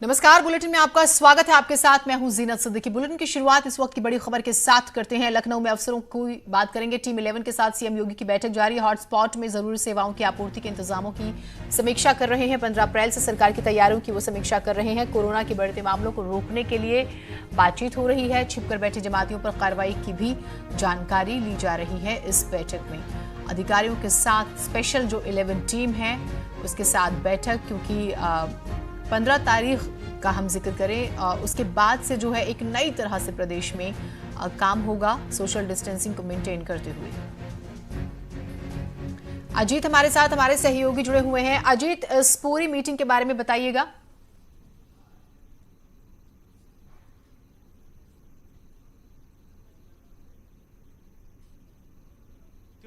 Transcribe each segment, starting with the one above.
नमस्कार, बुलेटिन में आपका स्वागत है। आपके साथ मैं हूं जीनत सिद्दीकी। बुलेटिन की शुरुआत इस वक्त की बड़ी खबर के साथ करते हैं। लखनऊ में अफसरों की बात करेंगे। टीम 11 के साथ सीएम योगी की बैठक जारी। हॉटस्पॉट में जरूरी सेवाओं की आपूर्ति के इंतजामों की समीक्षा कर रहे हैं। 15 अप्रैल से सरकार की तैयारियों की वो समीक्षा कर रहे हैं। कोरोना के बढ़ते मामलों को रोकने के लिए बातचीत हो रही है। छिपकर बैठे जमातियों पर कार्रवाई की भी जानकारी ली जा रही है। इस बैठक में अधिकारियों के साथ स्पेशल जो 11 टीम है उसके साथ बैठक, क्योंकि 15 तारीख का हम जिक्र करें, उसके बाद से जो है एक नई तरह से प्रदेश में काम होगा सोशल डिस्टेंसिंग को मेंटेन करते हुए। अजीत हमारे साथ, हमारे सहयोगी जुड़े हुए हैं। अजीत, इस पूरी मीटिंग के बारे में बताइएगा।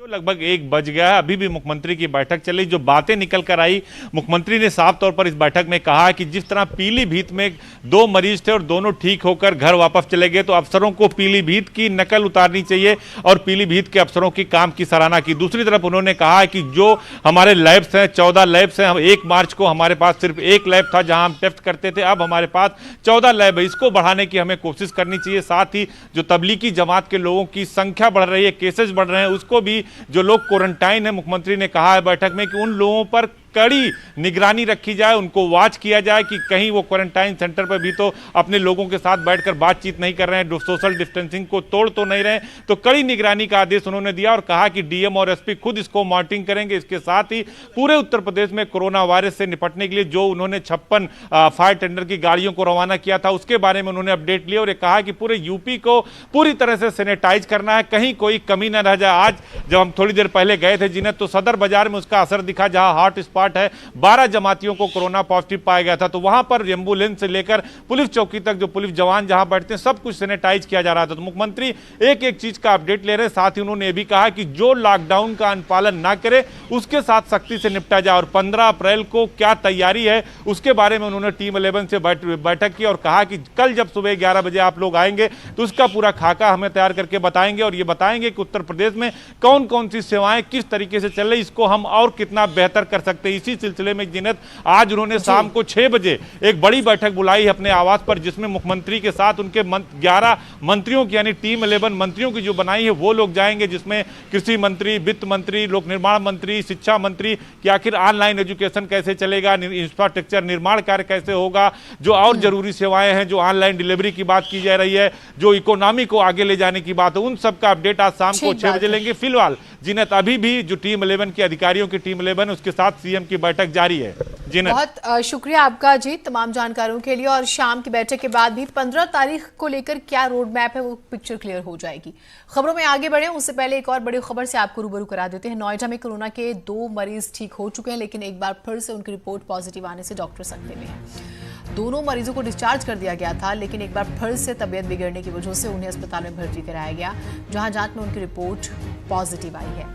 लगभग 1 बज गया है। अभी भी मुख्यमंत्री की बैठक चली। जो बातें निकल कर आई, मुख्यमंत्री ने साफ तौर पर इस बैठक में कहा कि जिस तरह पीलीभीत में 2 मरीज थे और दोनों ठीक होकर घर वापस चले गए, तो अफसरों को पीलीभीत की नकल उतारनी चाहिए और पीलीभीत के अफसरों की काम की सराहना की। दूसरी तरफ उन्होंने कहा कि जो हमारे लैब्स हैं, 14 लैब्स हैं, हम 1 मार्च को हमारे पास सिर्फ 1 लैब था जहां हम टेस्ट करते थे, अब हमारे पास 14 लैब है। इसको बढ़ाने की हमें कोशिश करनी चाहिए। साथ ही जो तबलीगी जमात के लोगों की संख्या बढ़ रही है, केसेस बढ़ रहे हैं, उसको भी, जो लोग क्वारंटाइन है, मुख्यमंत्री ने कहा है बैठक में कि उन लोगों पर कड़ी निगरानी रखी जाए, उनको वॉच किया जाए कि कहीं वो क्वारंटाइन सेंटर पर भी तो अपने लोगों के साथ बैठकर बातचीत नहीं कर रहे हैं, सोशल डिस्टेंसिंग को तोड़ तो नहीं रहे हैं। तो कड़ी निगरानी का आदेश उन्होंने दिया और कहा कि डीएम और एसपी खुद इसको मॉनिटरिंग करेंगे। इसके साथ ही पूरे उत्तर प्रदेश में कोरोना वायरस से निपटने के लिए जो उन्होंने 56 फायर टेंडर की गाड़ियों को रवाना किया था, उसके बारे में उन्होंने अपडेट लिया और ये कहा कि पूरे यूपी को पूरी तरह से सैनिटाइज करना है, कहीं कोई कमी न रह जाए। आज जब हम थोड़ी देर पहले गए थे जिन्हें, तो सदर बाजार में उसका असर दिखा, जहां हॉट स्पॉट है, 12 जमातियों को कोरोना पॉजिटिव पाया गया था। तो वहां पर एम्बुलेंस से लेकर पुलिस चौकी तक जो पुलिस जवान जहां बैठते हैं, सब कुछ सैनिटाइज किया जा रहा था। तो मुख्यमंत्री एक एक चीज का अपडेट ले रहे हैं। साथ ही उन्होंने यह भी कहा कि जो लॉकडाउन का अनुपालन ना करे उसके साथ सख्ती से निपटा जाए और 15 अप्रैल को क्या तैयारी है उसके बारे में उन्होंने टीम 11 से बैठक की और कहा कि कल जब सुबह 11 बजे आप लोग आएंगे तो उसका पूरा खाका हमें तैयार करके बताएंगे और ये बताएंगे कि उत्तर प्रदेश में कौन कौन सी सेवाएं किस तरीके से चल रही, इसको हम और कितना बेहतर कर सकते हैं। इसी सिलसिले में जिन्हें आज उन्होंने शाम को 6 बजे एक बड़ी बैठक बुलाई है अपने आवास पर, जिसमें मुख्यमंत्री के साथ उनके 11 मंत्रियों की, यानी टीम 11 मंत्रियों की जो बनाई है वो लोग जाएंगे, जिसमें कृषि मंत्री, वित्त मंत्री, लोक निर्माण मंत्री, शिक्षा मंत्री कि आखिर ऑनलाइन एजुकेशन कैसे चलेगा, इंफ्रास्ट्रक्चर निर्माण कार्य कैसे होगा, जो और जरूरी सेवाएं हैं, जो ऑनलाइन डिलीवरी की बात की जा रही है, जो इकोनॉमी को आगे ले जाने की बात है, उन सब का अपडेट आज शाम को 6 बजे लेंगे। फिलहाल जिन्हें अभी भी जो टीम 11 की अधिकारियों की टीम 11 उसके साथ सीएम की बैठक जारी है। बहुत शुक्रिया आपका अजीत तमाम जानकारियों के लिए। और शाम की बैठक के बाद भी 15 तारीख को लेकर क्या रोड मैप है वो पिक्चर क्लियर हो जाएगी। खबरों में आगे बढ़े उससे पहले एक और बड़ी खबर से आपको रूबरू करा देते हैं। नोएडा में कोरोना के 2 मरीज ठीक हो चुके हैं, लेकिन एक बार फिर से उनकी रिपोर्ट पॉजिटिव आने से डॉक्टर संकट में है। दोनों मरीजों को डिस्चार्ज कर दिया गया था, लेकिन एक बार फिर से तबियत बिगड़ने की वजह से उन्हें अस्पताल में भर्ती कराया गया, जहां जांच में उनकी रिपोर्ट पॉजिटिव आई है।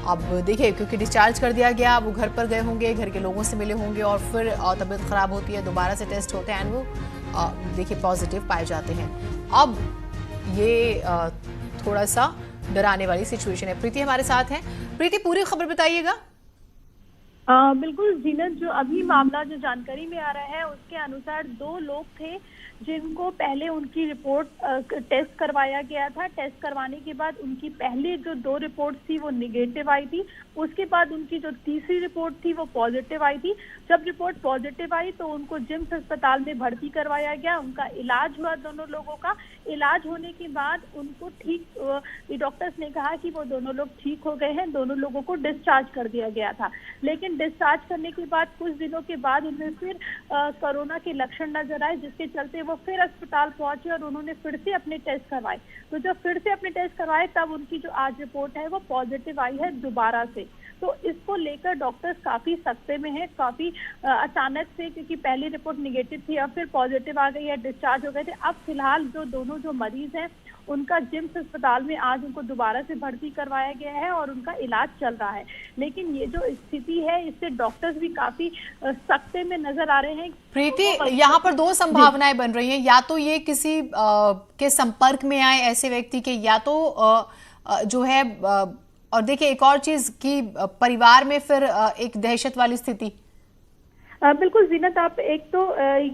अब देखिए, क्योंकि डिस्चार्ज कर दिया गया, वो घर पर गए होंगे, घर के लोगों से मिले होंगे और फिर तबीयत खराब होती है, दोबारा से टेस्ट होते हैं, वो देखिए पॉजिटिव पाए जाते हैं। अब ये थोड़ा सा डराने वाली सिचुएशन है। प्रीति हमारे साथ है। प्रीति, पूरी खबर बताइएगा। बिल्कुल जीनत, जो अभी मामला जो जानकारी में आ रहा है उसके अनुसार 2 लोग थे जिनको पहले उनकी रिपोर्ट टेस्ट करवाया गया था। टेस्ट करवाने के बाद उनकी पहले जो 2 रिपोर्ट थी वो निगेटिव आई थी, उसके बाद उनकी जो तीसरी रिपोर्ट थी वो पॉजिटिव आई थी। जब रिपोर्ट पॉजिटिव आई तो उनको जिम्स अस्पताल में भर्ती करवाया गया, उनका इलाज हुआ। दोनों लोगों का इलाज होने के बाद उनको ठीक, डॉक्टर्स ने कहा कि वो दोनों लोग ठीक हो गए हैं, दोनों लोगों को डिस्चार्ज कर दिया गया था। लेकिन डिस्चार्ज करने के बाद कुछ दिनों के बाद उन्हें फिर कोरोना के लक्षण नजर आए, जिसके चलते वो फिर अस्पताल पहुंचे और उन्होंने फिर से अपने टेस्ट करवाए। तो जब फिर से अपने टेस्ट करवाए तब उनकी जो आज रिपोर्ट है वो पॉजिटिव आई है दोबारा से। तो इसको लेकर डॉक्टर्स काफी सख्ते में हैं, काफी अचानक से, क्योंकि पहली रिपोर्ट निगेटिव थी, अब फिर पॉजिटिव आ गई है, डिस्चार्ज हो गए थे। अब फिलहाल जो दोनों जो मरीज हैं उनका जिम्स अस्पताल में आज उनको दोबारा से भर्ती करवाया गया है और उनका इलाज चल रहा है। लेकिन ये जो स्थिति है इससे डॉक्टर्स भी काफी सख्ते में नजर आ रहे हैं। प्रीति, यहाँ पर 2 संभावनाएं बन रही हैं, या तो ये किसी के संपर्क में आए ऐसे व्यक्ति के, या तो जो है, और देखिए एक और चीज कि परिवार में फिर एक दहशत वाली स्थिति। बिल्कुल जीनत, आप एक तो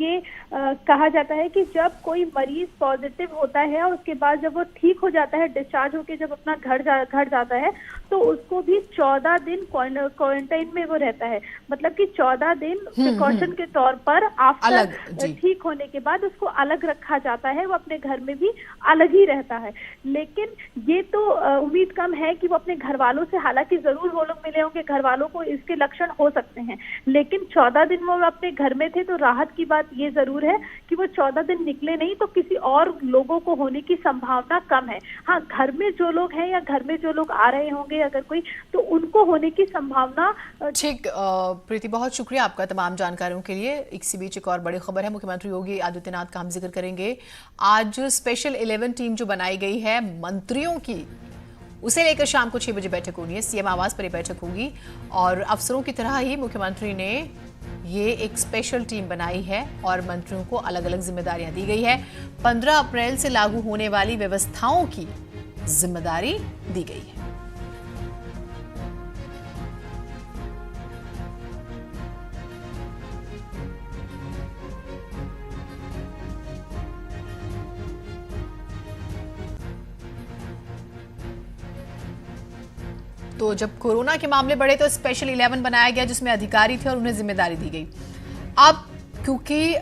ये कहा जाता है कि जब कोई मरीज पॉजिटिव होता है और उसके बाद जब वो ठीक हो जाता है, डिस्चार्ज होकर जब अपना घर जाता है, तो उसको भी 14 दिन क्वारंटाइन में वो रहता है। मतलब कि 14 दिन प्रिकॉशन के तौर पर आफ्टर ठीक होने के बाद उसको अलग रखा जाता है, वो अपने घर में भी अलग ही रहता है। लेकिन ये तो उम्मीद कम है कि वो अपने घर वालों से, हालांकि जरूर वो लोग मिले होंगे, घर वालों को इसके लक्षण हो सकते हैं, लेकिन 14 दिन वो अपने घर में थे, तो राहत की बात ये जरूर है कि वो 14 दिन निकले नहीं, तो किसी और लोगों को होने की संभावना कम है। हाँ, घर में जो लोग हैं या घर में जो लोग आ रहे होंगे अगर कोई, तो उनको होने की संभावना। ठीक, प्रीति, बहुत शुक्रिया आपका तमाम जानकारियों के लिए। इसी बीच एक और बड़ी खबर है, मुख्यमंत्री योगी आदित्यनाथ का हम जिक्र करेंगे। आज स्पेशल 11 टीम जो बनाई गई है मंत्रियों की, उसे लेकर शाम को 6 बजे बैठक होनी है। सीएम आवास पर यह बैठक होगी और अफसरों की तरह ही मुख्यमंत्री ने ये एक स्पेशल टीम बनाई है और मंत्रियों को अलग अलग जिम्मेदारियां दी गई है। 15 अप्रैल से लागू होने वाली व्यवस्थाओं की जिम्मेदारी दी गई है। तो जब कोरोना के मामले बढ़े तो स्पेशल 11 बनाया गया जिसमें अधिकारी थे और उन्हें जिम्मेदारी दी गई। अब क्योंकि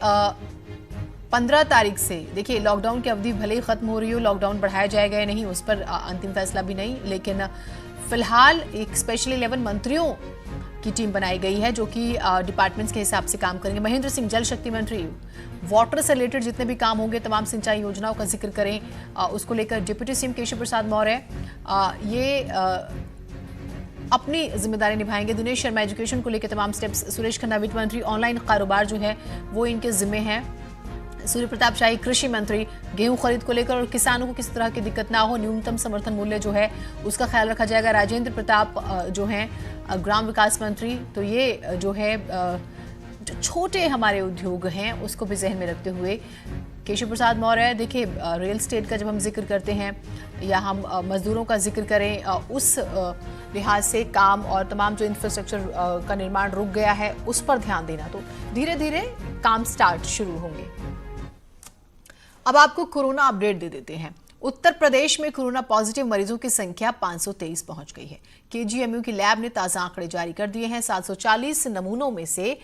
15 तारीख से देखिए लॉकडाउन की अवधि भले ही खत्म हो रही हो, लॉकडाउन बढ़ाया जाएगा या नहीं उस पर अंतिम फैसला भी नहीं, लेकिन फिलहाल एक स्पेशल 11 मंत्रियों की टीम बनाई गई है जो कि डिपार्टमेंट्स के हिसाब से काम करेंगे। महेंद्र सिंह जल शक्ति मंत्री, वाटर से रिलेटेड जितने भी काम होंगे, तमाम सिंचाई योजनाओं का जिक्र करें, उसको लेकर डिप्टी सीएम केशव प्रसाद मौर्य ये अपनी जिम्मेदारी निभाएंगे। दिनेश शर्मा एजुकेशन को लेकर तमाम स्टेप्स, सुरेश खन्ना वित्त मंत्री, ऑनलाइन कारोबार जो है वो इनके जिम्मे हैं। सूर्य प्रताप शाही कृषि मंत्री, गेहूं खरीद को लेकर और किसानों को किस तरह की दिक्कत ना हो, न्यूनतम समर्थन मूल्य जो है उसका ख्याल रखा जाएगा। राजेंद्र प्रताप जो हैं ग्राम विकास मंत्री, तो ये जो है जो छोटे हमारे उद्योग हैं उसको भी जहन में रखते हुए केशव प्रसाद मौर्य, देखिए रियल एस्टेट का जब हम जिक्र करते हैं या हम मजदूरों का जिक्र करें, उस लिहाज से काम और तमाम जो इंफ्रास्ट्रक्चर का निर्माण रुक गया है उस पर ध्यान देना, तो धीरे धीरे काम स्टार्ट शुरू होंगे। अब आपको कोरोना अपडेट दे देते हैं। उत्तर प्रदेश में कोरोना पॉजिटिव मरीजों की संख्या 523 पहुंच गई है। केजीएमयू की लैब ने ताजा आंकड़े जारी कर दिए हैं। 740 नमूनों में से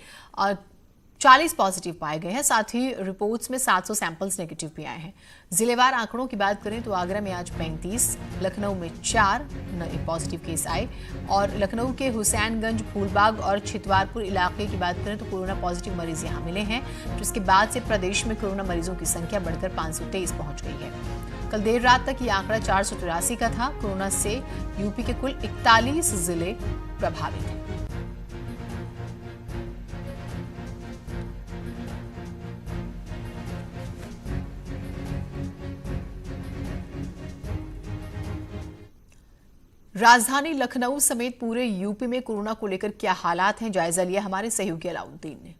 40 पॉजिटिव पाए गए हैं। साथ ही रिपोर्ट्स में 700 सैंपल्स नेगेटिव भी आए हैं। जिलेवार आंकड़ों की बात करें तो आगरा में आज 35, लखनऊ में 4 नए पॉजिटिव केस आए और लखनऊ के हुसैनगंज, फूलबाग और छितवारपुर इलाके की बात करें तो कोरोना पॉजिटिव मरीज यहां मिले हैं, जिसके बाद से प्रदेश में कोरोना मरीजों की संख्या बढ़कर 523 पहुंच गई है। कल देर रात तक ये आंकड़ा 483 का था। कोरोना से यूपी के कुल 41 जिले प्रभावित हैं। राजधानी लखनऊ समेत पूरे यूपी में कोरोना को लेकर क्या हालात हैं, जायजा लिया हमारे सहयोगी अलाउद्दीन ने।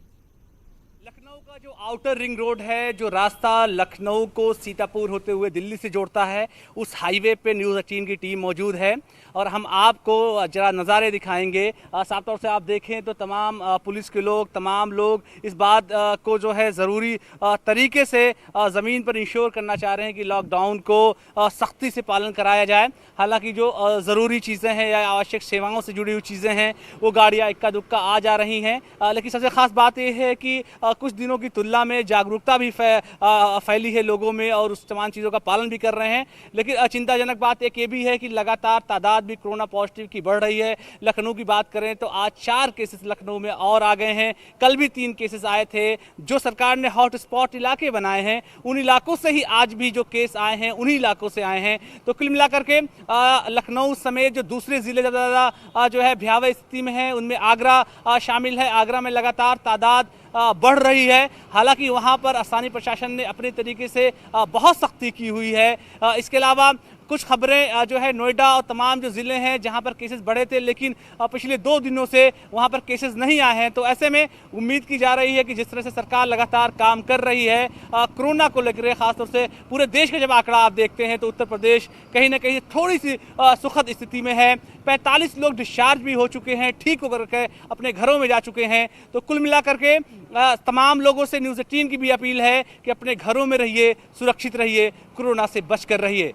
लखनऊ का जो आउटर रिंग रोड है, जो रास्ता लखनऊ को सीतापुर होते हुए दिल्ली से जोड़ता है, उस हाईवे पे न्यूज़ 18 की टीम मौजूद है और हम आपको जरा नज़ारे दिखाएंगे। साफ तौर से आप देखें तो तमाम पुलिस के लोग, तमाम लोग इस बात को जो है ज़रूरी तरीके से ज़मीन पर इंश्योर करना चाह रहे हैं कि लॉकडाउन को सख्ती से पालन कराया जाए। हालांकि जो ज़रूरी चीज़ें हैं या आवश्यक सेवाओं से जुड़ी हुई चीज़ें हैं वो गाड़ियाँ इक्का दुक्का आ जा रही हैं, लेकिन सबसे ख़ास बात यह है कि कुछ दिनों की तुलना में जागरूकता भी फैली है लोगों में और उस तमाम चीज़ों का पालन भी कर रहे हैं। लेकिन चिंताजनक बात एक ये भी है कि लगातार तादाद भी कोरोना पॉजिटिव की बढ़ रही है। लखनऊ की बात करें तो आज 4 केसेस लखनऊ में और आ गए हैं। कल भी 3 केसेस आए थे। जो सरकार ने हॉट स्पॉट इलाके बनाए हैं उन इलाकों से ही आज भी जो केस आए हैं उन्हीं इलाकों से आए हैं। तो कुल मिलाकर के लखनऊ समेत जो दूसरे जिले ज़्यादा जो है भयावह स्थिति में है, उनमें आगरा शामिल है। आगरा में लगातार तादाद बढ़ रही है। हालांकि वहां पर स्थानीय प्रशासन ने अपने तरीके से बहुत सख्ती की हुई है। इसके अलावा कुछ खबरें जो है नोएडा और तमाम जो ज़िले हैं जहां पर केसेस बढ़े थे, लेकिन पिछले 2 दिनों से वहां पर केसेस नहीं आए हैं। तो ऐसे में उम्मीद की जा रही है कि जिस तरह से सरकार लगातार काम कर रही है कोरोना को लेकर, खासतौर से पूरे देश का जब आंकड़ा आप देखते हैं तो उत्तर प्रदेश कहीं ना कहीं थोड़ी सी सुखद स्थिति में है। 45 लोग डिस्चार्ज भी हो चुके हैं, ठीक होकर के अपने घरों में जा चुके हैं। तो कुल मिलाकर के तमाम लोगों से न्यूज़ 18 की भी अपील है कि अपने घरों में रहिए, सुरक्षित रहिए, कोरोना से बचकर रहिए।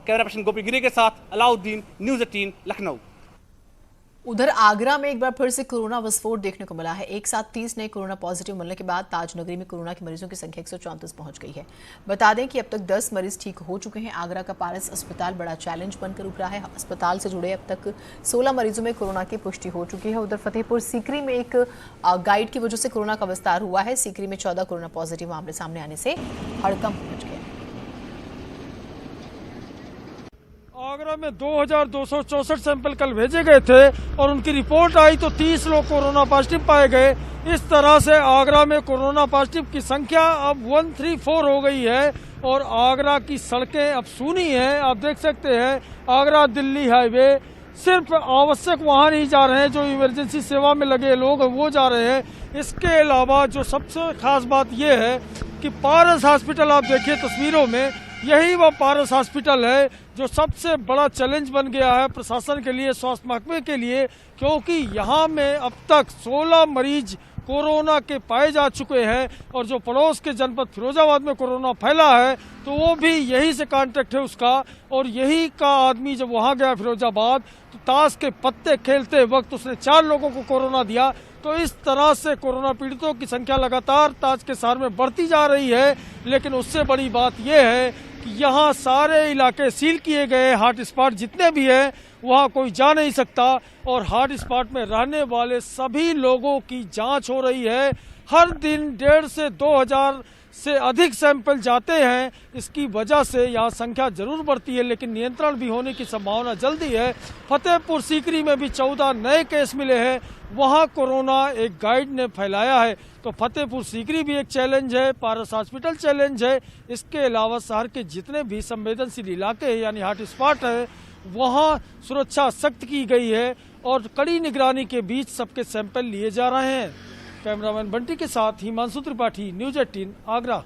कैमरा पर्सन गोपी गिरी के साथ अलाउद्दीन, न्यूज़ 18 लखनऊ। उधर आगरा में एक बार फिर से कोरोना विस्फोट देखने को मिला है। एक साथ 30 नए कोरोना पॉजिटिव मिलने के बाद ताजनगरी में कोरोना के मरीजों की संख्या 134 पहुंच गई है। बता दें कि अब तक 10 मरीज ठीक हो चुके हैं। आगरा का पारस अस्पताल बड़ा चैलेंज बनकर उभरा है। अस्पताल से जुड़े अब तक 16 मरीजों में कोरोना की पुष्टि हो चुकी है। उधर फतेहपुर सीकरी में एक गाइड की वजह से कोरोना का विस्तार हुआ है। सीकरी में 14 कोरोना पॉजिटिव मामले सामने आने से हड़कंप मच गया। आगरा में 2264 सैंपल कल भेजे गए थे और उनकी रिपोर्ट आई तो 30 लोग कोरोना पॉजिटिव पाए गए। इस तरह से आगरा में कोरोना पॉजिटिव की संख्या अब 134 हो गई है और आगरा की सड़कें अब सूनी हैं। आप देख सकते हैं आगरा दिल्ली हाईवे सिर्फ आवश्यक वाहन ही जा रहे हैं, जो इमरजेंसी सेवा में लगे लोग वो जा रहे हैं। इसके अलावा जो सबसे खास बात यह है कि पारस हॉस्पिटल आप देखिए तस्वीरों में, यही वो पारस हॉस्पिटल है जो सबसे बड़ा चैलेंज बन गया है प्रशासन के लिए, स्वास्थ्य महकमे के लिए, क्योंकि यहाँ में अब तक 16 मरीज कोरोना के पाए जा चुके हैं और जो पड़ोस के जनपद फिरोजाबाद में कोरोना फैला है तो वो भी यही से कांटेक्ट है उसका। और यही का आदमी जब वहाँ गया फिरोजाबाद तो ताश के पत्ते खेलते वक्त उसने 4 लोगों को कोरोना दिया। तो इस तरह से कोरोना पीड़ितों की संख्या लगातार ताज के शहर में बढ़ती जा रही है। लेकिन उससे बड़ी बात यह है कि यहाँ सारे इलाके सील किए गए, हॉट स्पॉट जितने भी हैं वहाँ कोई जा नहीं सकता और हॉट स्पॉट में रहने वाले सभी लोगों की जांच हो रही है। हर दिन 1,500 से 2,000 से अधिक सैंपल जाते हैं। इसकी वजह से यहाँ संख्या जरूर बढ़ती है, लेकिन नियंत्रण भी होने की संभावना जल्दी है। फतेहपुर सीकरी में भी 14 नए केस मिले हैं, वहाँ कोरोना एक गाइड ने फैलाया है। तो फतेहपुर सीकरी भी एक चैलेंज है, पारस हॉस्पिटल चैलेंज है। इसके अलावा शहर के जितने भी संवेदनशील इलाके हैं यानी हॉट स्पॉट है वहाँ सुरक्षा सख्त की गई है और कड़ी निगरानी के बीच सबके सैंपल लिए जा रहे हैं। कैमरामैन बंटी के साथ हिमांशु त्रिपाठी, न्यूज़ 18 आगरा।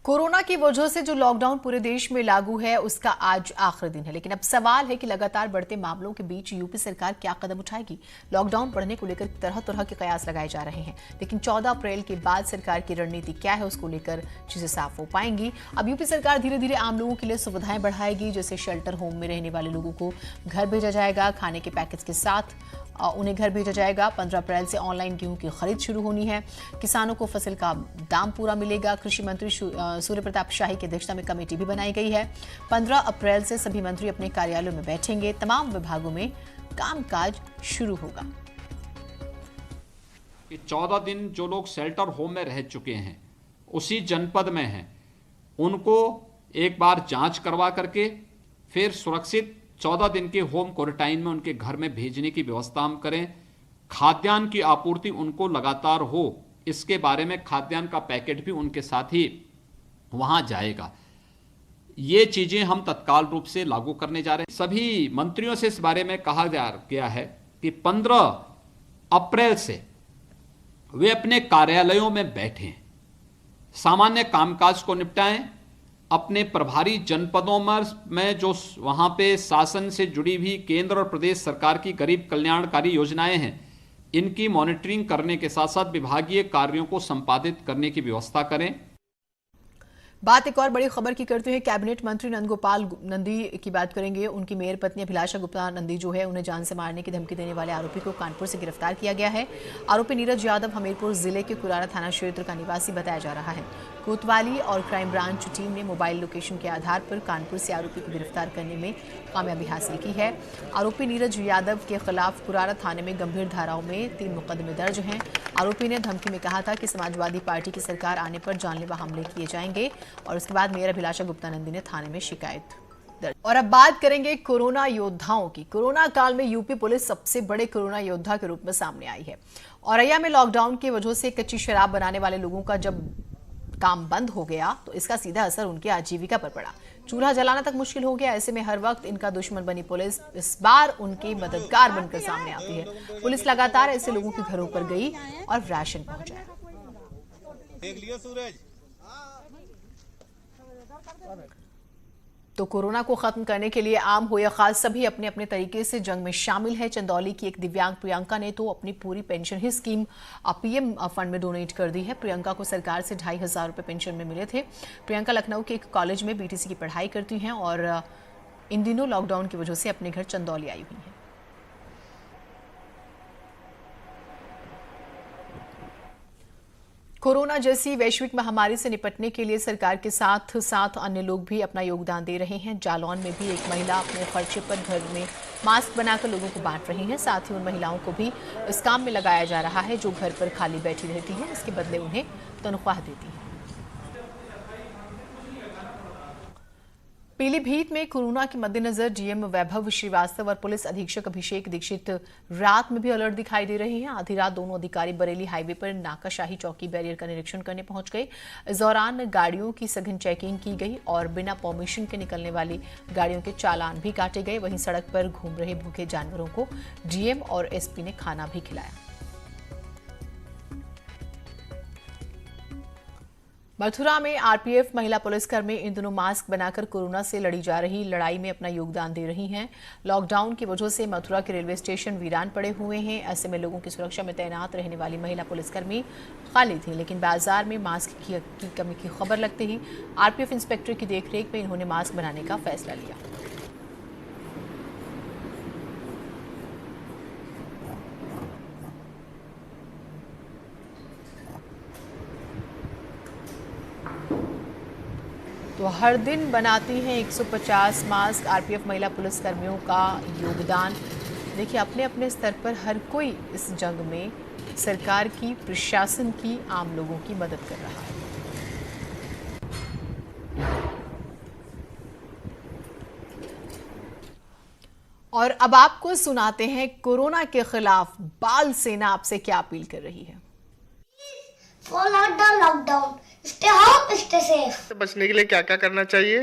कोरोना की वजह से जो लॉकडाउन पूरे देश में लागू है उसका आज आखिरी दिन है, लेकिन अब सवाल है कि लगातार बढ़ते मामलों के बीच यूपी सरकार क्या कदम उठाएगी। लॉकडाउन बढ़ने को लेकर तरह तरह के कयास लगाए जा रहे हैं, लेकिन 14 अप्रैल के बाद सरकार की रणनीति क्या है उसको लेकर चीजें साफ हो पाएंगी। अब यूपी सरकार धीरे धीरे आम लोगों के लिए सुविधाएं बढ़ाएगी, जैसे शेल्टर होम में रहने वाले लोगों को घर भेजा जाएगा, खाने के पैकेज के साथ उन्हें घर भेजा जाएगा। 15 अप्रैल से ऑनलाइन गेहूं की खरीद शुरू होनी है। किसानों को फसल का दाम पूरा मिलेगा। कृषि मंत्री सूर्य प्रताप शाही की अध्यक्षता में कमेटी भी बनाई गई है। 15 अप्रैल से सभी मंत्री अपने कार्यालयों में बैठेंगे। तमाम विभागों में कामकाज शुरू होगा। 14 दिन जो लोग शेल्टर होम में रह चुके हैं, उसी जनपद में हैं, उनको एक बार जांच करवा करके फिर सुरक्षित 14 दिन के होम क्वारंटाइन में उनके घर में भेजने की व्यवस्था हम करें। खाद्यान्न की आपूर्ति उनको लगातार हो, इसके बारे में खाद्यान्न का पैकेट भी उनके साथ ही वहां जाएगा। ये चीजें हम तत्काल रूप से लागू करने जा रहे हैं। सभी मंत्रियों से इस बारे में कहा जा गया है कि 15 अप्रैल से वे अपने कार्यालयों में बैठें, सामान्य कामकाज को निपटाएं, अपने प्रभारी जनपदों में जो वहां पे शासन से जुड़ी हुई केंद्र और प्रदेश सरकार की गरीब कल्याणकारी योजनाएं हैं, इनकी मॉनिटरिंग करने के साथ साथ विभागीय कार्यों को संपादित करने की व्यवस्था करें। बात एक और बड़ी खबर की करते हैं। कैबिनेट मंत्री नंदगोपाल नंदी की बात करेंगे। उनकी मेयर पत्नी अभिलाषा गुप्ता नंदी जो है, उन्हें जान से मारने की धमकी देने वाले आरोपी को कानपुर से गिरफ्तार किया गया है। आरोपी नीरज यादव हमीरपुर जिले के कुरारा थाना क्षेत्र का निवासी बताया जा रहा है। कोतवाली और क्राइम ब्रांच टीम ने मोबाइल लोकेशन के आधार पर कानपुर से आरोपी को गिरफ्तार करने में कामयाबी हासिल की है। आरोपी नीरज यादव के खिलाफ कुरारा थाने में गंभीर धाराओं में 3 मुकदमे दर्ज हैं। आरोपी ने धमकी में कहा था कि समाजवादी पार्टी की सरकार आने पर जानलेवा हमले किए जाएंगे और उसके बाद मेयर अभिलाषा गुप्ता नंदी ने थाने में शिकायत दर्ज। और अब बात करेंगे कोरोना योद्धाओं की। कोरोना काल में यूपी पुलिस सबसे बड़े कोरोना योद्धा के रूप में सामने आई है। औरैया में लॉकडाउन की वजह से कच्ची शराब बनाने वाले लोगों का जब काम बंद हो गया तो इसका सीधा असर उनकी आजीविका पर पड़ा। चूल्हा जलाना तक मुश्किल हो गया। ऐसे में हर वक्त इनका दुश्मन बनी पुलिस इस बार उनकी मददगार बनकर सामने आती है। पुलिस लगातार ऐसे लोगों के घरों पर गई और राशन पहुंचाया। तो कोरोना को खत्म करने के लिए आम हो या खास सभी अपने अपने तरीके से जंग में शामिल है। चंदौली की एक दिव्यांग प्रियंका ने तो अपनी पूरी पेंशन ही स्कीम पीएम फंड में डोनेट कर दी है। प्रियंका को सरकार से 2,500 रुपए पेंशन में मिले थे। प्रियंका लखनऊ के एक कॉलेज में बीटीसी की पढ़ाई करती हैं और इन दिनों लॉकडाउन की वजह से अपने घर चंदौली आई हुई है। कोरोना जैसी वैश्विक महामारी से निपटने के लिए सरकार के साथ साथ अन्य लोग भी अपना योगदान दे रहे हैं। जालौन में भी एक महिला अपने खर्चे पर घर में मास्क बनाकर लोगों को बांट रही है। साथ ही उन महिलाओं को भी इस काम में लगाया जा रहा है जो घर पर खाली बैठी रहती है। इसके बदले उन्हें तनख्वाह देती है। पीलीभीत में कोरोना के मद्देनजर डीएम वैभव श्रीवास्तव और पुलिस अधीक्षक अभिषेक दीक्षित रात में भी अलर्ट दिखाई दे रहे हैं। आधी रात दोनों अधिकारी बरेली हाईवे पर नाकाशाही चौकी बैरियर का निरीक्षण करने पहुंच गए। इस दौरान गाड़ियों की सघन चेकिंग की गई और बिना परमिशन के निकलने वाली गाड़ियों के चालान भी काटे गए। वहीं सड़क पर घूम रहे भूखे जानवरों को डीएम और एसपी ने खाना भी खिलाया। मथुरा में आरपीएफ महिला पुलिसकर्मी इन दिनों मास्क बनाकर कोरोना से लड़ी जा रही लड़ाई में अपना योगदान दे रही हैं। लॉकडाउन की वजह से मथुरा के रेलवे स्टेशन वीरान पड़े हुए हैं। ऐसे में लोगों की सुरक्षा में तैनात रहने वाली महिला पुलिसकर्मी खाली थी, लेकिन बाजार में मास्क की कमी की खबर लगते ही आरपीएफ इंस्पेक्टर की देखरेख में इन्होंने मास्क बनाने का फैसला लिया। तो हर दिन बनाती हैं 150 मास्क आरपीएफ महिला पुलिसकर्मियों का योगदान। देखिए अपने अपने स्तर पर हर कोई इस जंग में सरकार की, प्रशासन की, आम लोगों की मदद कर रहा है। और अब आपको सुनाते हैं कोरोना के खिलाफ बाल सेना आपसे क्या अपील कर रही है। Follow the lockdown. Stay home, stay safe. बचने के लिए क्या क्या करना चाहिए?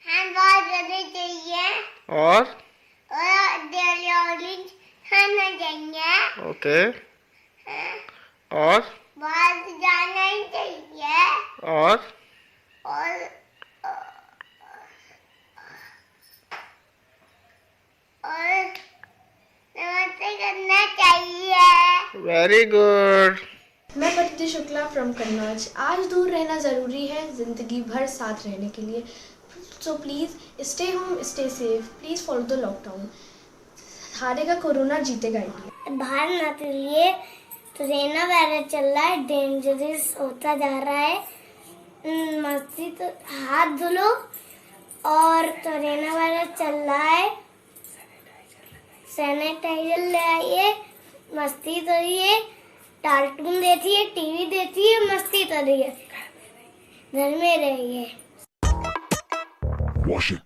हैंड वॉश करनी चाहिए और डेली ऑरेंज खाना चाहिए। ओके। और बाहर जाना ही चाहिए। और नमस्ते करना चाहिए। Very good. मैं प्रतीति शुक्ला फ्रॉम कन्नौज। आज दूर रहना ज़रूरी है ज़िंदगी भर साथ रहने के लिए। So please stay home, stay safe, please follow the lockdown. हारेगा कोरोना, जीतेगा इंडिया। बाहर ना चलिए, कोरोना वायरस चल रहा है, डेंजरस होता जा रहा है। मस्ती तो हाथ धुलो और कोरोना वायरस चल रहा है, सैनिटाइजर ले आइए, मस्ती करिए, कार्टून देखिए, टीवी देखिए, मस्ती करिए, घर में रहिए।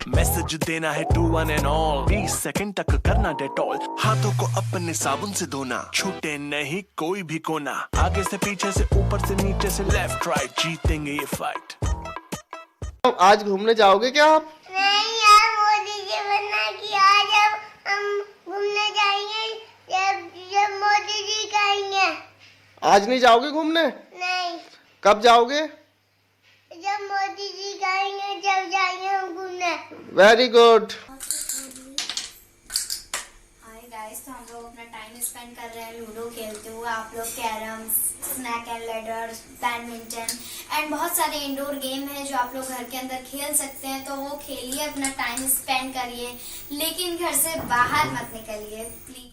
मैसेज देना है to one and all, 20 second तक करना डेटॉल, हाथों को अपने साबुन से धोना, छूटे नहीं कोई भी कोना, आगे से पीछे से ऊपर से नीचे से लेफ्ट राइट, जीतेंगे ये फाइट। आज घूमने जाओगे क्या आप? नहीं यार, मोदी जी मना किया, जब हम घूमने जाएंगे जब मोदी जी कहेंगे। आज नहीं जाओगे घूमने? नहीं। कब जाओगे? जब मोदी जी कहेंगे जब जाएंगे हम घूमने। Very good. हाय गाइस, तो हम लोग अपना टाइम स्पेंड कर रहे हैं लूडो खेलते हुए। आप लोग carrom, snake and ladder, badminton and बहुत सारे इंडोर गेम हैं जो आप लोग घर के अंदर खेल सकते हैं, तो वो खेलिए, अपना टाइम स्पेंड करिए, लेकिन घर से बाहर मत निकलिए प्लीज।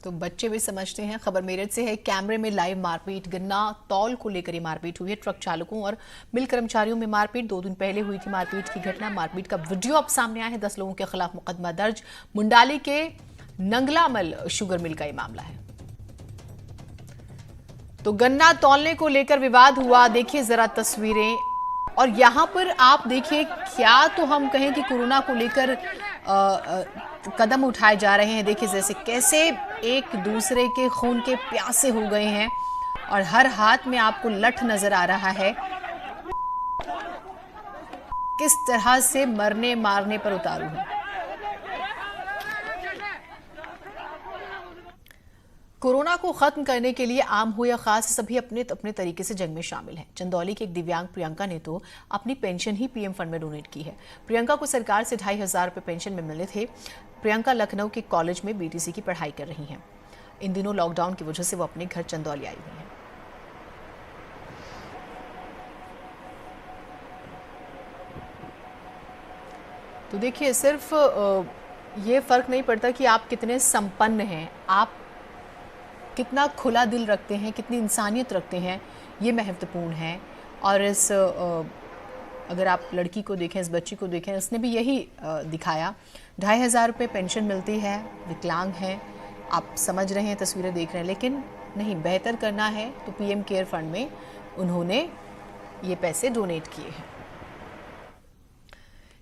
तो बच्चे भी समझते हैं। खबर मेरठ से है। कैमरे में लाइव मारपीट, गन्ना तौल को लेकर ये मारपीट हुई है। ट्रक चालकों और मिल कर्मचारियों में मारपीट 2 दिन पहले हुई थी मारपीट की घटना। मारपीट का वीडियो अब सामने आया है। 10 लोगों के खिलाफ मुकदमा दर्ज। मुंडाली के नंगलामल शुगर मिल का ये मामला है। तो गन्ना तौलने को लेकर विवाद हुआ। देखिए जरा तस्वीरें, और यहाँ पर आप देखिए क्या तो हम कहें कि कोरोना को लेकर कदम उठाए जा रहे हैं। देखिए जैसे कैसे एक दूसरे के खून के प्यासे हो गए हैं और हर हाथ में आपको लठ नजर आ रहा है किस तरह से मरने मारने पर उतारू हैं। कोरोना को खत्म करने के लिए आम हो या खास, सभी अपने अपने तरीके से जंग में शामिल हैं। चंदौली की एक दिव्यांग प्रियंका ने तो अपनी पेंशन ही पीएम फंड में डोनेट की है। प्रियंका को सरकार से 2500 रुपये पेंशन में मिले थे। प्रियंका लखनऊ के कॉलेज में बीटीसी की पढ़ाई कर रही हैं। इन दिनों लॉकडाउन की वजह से वो अपने घर चंदौली आई हुई हैं। तो देखिए, सिर्फ ये फर्क नहीं पड़ता कि आप कितने संपन्न हैं, आप कितना खुला दिल रखते हैं, कितनी इंसानियत रखते हैं, ये महत्वपूर्ण है। और इस अगर आप लड़की को देखें, इस बच्ची को देखें, उसने भी यही दिखाया। 2500 रुपये पेंशन मिलती है, विकलांग है, आप समझ रहे हैं, तस्वीरें देख रहे हैं, लेकिन नहीं, बेहतर करना है तो पीएम केयर फंड में उन्होंने ये पैसे डोनेट किए हैं।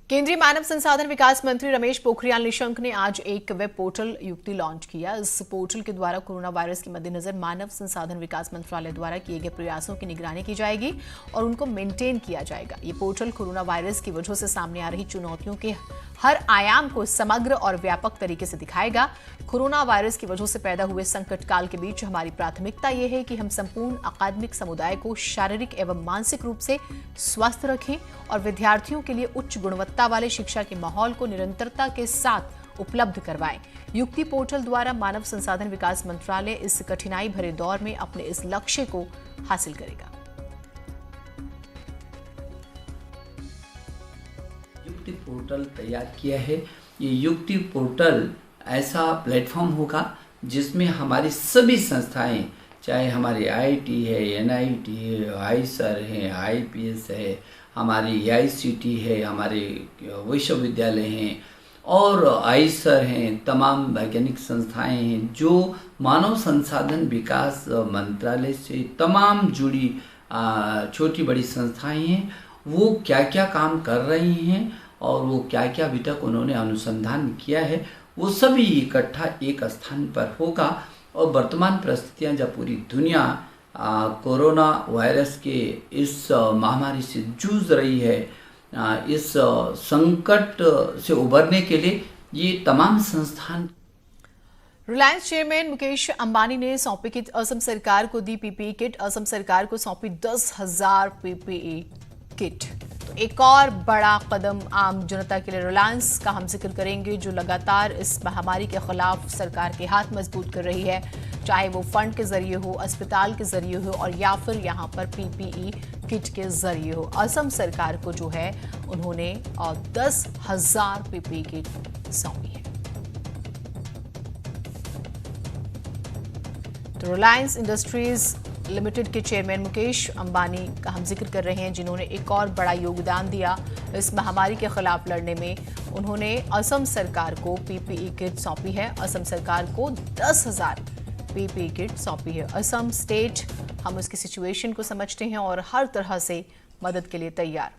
केंद्रीय मानव संसाधन विकास मंत्री रमेश पोखरियाल निशंक ने आज एक वेब पोर्टल युक्ति लॉन्च किया। इस पोर्टल के द्वारा कोरोना वायरस के मद्देनजर मानव संसाधन विकास मंत्रालय द्वारा किए गए प्रयासों की निगरानी की जाएगी और उनको मेंटेन किया जाएगा। ये पोर्टल कोरोना वायरस की वजह से सामने आ रही चुनौतियों के हर आयाम को समग्र और व्यापक तरीके से दिखाएगा। कोरोना वायरस की वजह से पैदा हुए संकट काल के बीच हमारी प्राथमिकता ये है कि हम संपूर्ण अकादमिक समुदाय को शारीरिक एवं मानसिक रूप से स्वस्थ रखें और विद्यार्थियों के लिए उच्च गुणवत्ता वाले शिक्षा के माहौल को निरंतरता के साथ उपलब्ध करवाएं। युक्ति पोर्टल द्वारा मानव संसाधन विकास मंत्रालय इस कठिनाई भरे दौर में अपने इस लक्ष्य को हासिल करेगा। युक्ति पोर्टल तैयार किया है। ये युक्ति पोर्टल ऐसा प्लेटफॉर्म होगा जिसमें हमारी सभी संस्थाएं, चाहे हमारी आईआईटी है, एनआईटी है, आईसर है, आईपीएस है, हमारी एआईसीटी है, हमारे विश्वविद्यालय हैं और आईसर हैं, तमाम वैज्ञानिक संस्थाएं हैं जो मानव संसाधन विकास मंत्रालय से तमाम जुड़ी छोटी बड़ी संस्थाएं हैं, वो क्या क्या काम कर रही हैं और वो क्या क्या अभी तक उन्होंने अनुसंधान किया है, वो सभी इकट्ठा एक स्थान पर होगा। और वर्तमान परिस्थितियां जब पूरी दुनिया कोरोना वायरस के इस महामारी से जूझ रही है, इस संकट से उबरने के लिए ये तमाम संस्थान। रिलायंस चेयरमैन मुकेश अंबानी ने सौंपी किट, असम सरकार को दी पीपीई किट। असम सरकार को सौंपी 10,000 पीपीई किट। तो एक और बड़ा कदम आम जनता के लिए रिलायंस का हम जिक्र करेंगे, जो लगातार इस महामारी के खिलाफ सरकार के हाथ मजबूत कर रही है, चाहे वो फंड के जरिए हो, अस्पताल के जरिए हो और या फिर यहाँ पर पीपीई किट के जरिए हो। असम सरकार को जो है उन्होंने 10,000 पीपीई किट सौंपी है। तो रिलायंस इंडस्ट्रीज लिमिटेड के चेयरमैन मुकेश अंबानी का हम जिक्र कर रहे हैं, जिन्होंने एक और बड़ा योगदान दिया इस महामारी के खिलाफ लड़ने में। उन्होंने असम सरकार को पीपीई किट सौंपी है। असम सरकार को 10,000 पीपीई किट सौंपी है। असम स्टेट, हम उसकी सिचुएशन को समझते हैं और हर तरह से मदद के लिए तैयार।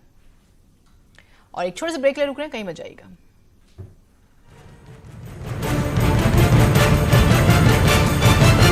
और एक छोटे से ब्रेक ले रुक रहे हैं, कहीं मत जाइएगा।